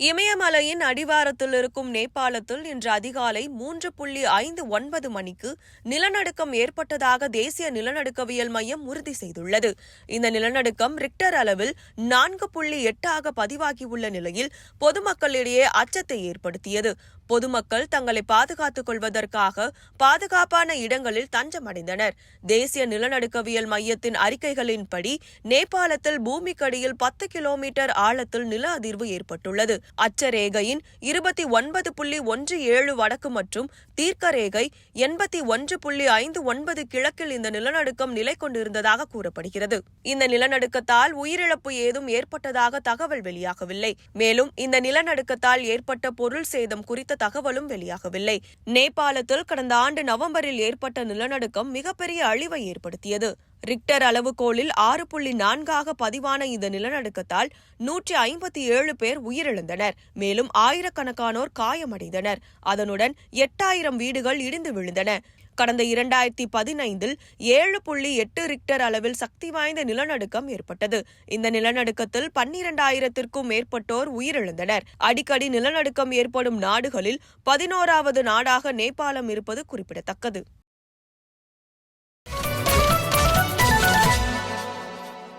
இமயமலையின் அடிவாரத்தில் இருக்கும் நேபாளத்தில் இன்று அதிகாலை 3:59 மணிக்கு நிலநடுக்கம் ஏற்பட்டதாக தேசிய நிலநடுக்கவியல் மையம் உறுதி செய்துள்ளது. இந்த நிலநடுக்கம் ரிக்டர் அளவில் 4.8 பதிவாகியுள்ள நிலையில் பொதுமக்களிடையே அச்சத்தை ஏற்படுத்தியது. பொதுமக்கள் தங்களை பாதுகாத்துக் கொள்வதற்காக பாதுகாப்பான இடங்களில் தஞ்சமடைந்தனர். தேசிய நிலநடுக்கவியல் மையத்தின் அறிக்கைகளின்படி நேபாளத்தில் பூமிக்கடியில் 10 கிலோமீட்டர் ஆழத்தில் நில அதிர்வு ஏற்பட்டுள்ளது. அச்சரேகையின் 29.17 வடக்கு மற்றும் தீர்க்க ரேகை 81.59 கிழக்கில் இந்த நிலநடுக்கம் நிலை கொண்டிருந்ததாக கூறப்படுகிறது. இந்த நிலநடுக்கத்தால் உயிரிழப்பு ஏதும் ஏற்பட்டதாக தகவல் வெளியாகவில்லை. மேலும் இந்த நிலநடுக்கத்தால் ஏற்பட்ட பொருள் சேதம் குறித்த தகவலும் வெளியாகவில்லை. நேபாளத்தில் கடந்த ஆண்டு நவம்பரில் ஏற்பட்ட நிலநடுக்கம் மிகப்பெரிய அழிவை ஏற்படுத்தியது. ரிக்டர் அளவுகோலில் 6.4 பதிவான இந்த நிலநடுக்கத்தால் 157 பேர் உயிரிழந்தனர். மேலும் ஆயிரக்கணக்கானோர் காயமடைந்தனர். அதனுடன் 8000 வீடுகள் இடிந்து விழுந்தன. கடந்த 2015 7.8 ரிக்டர் அளவில் சக்தி வாய்ந்த நிலநடுக்கம் ஏற்பட்டது. இந்த நிலநடுக்கத்தில் 12,000க்கும் மேற்பட்டோர் உயிரிழந்தனர். அடிக்கடி நிலநடுக்கம் ஏற்படும் நாடுகளில் 11வது நாடாக நேபாளம் இருப்பது குறிப்பிடத்தக்கது.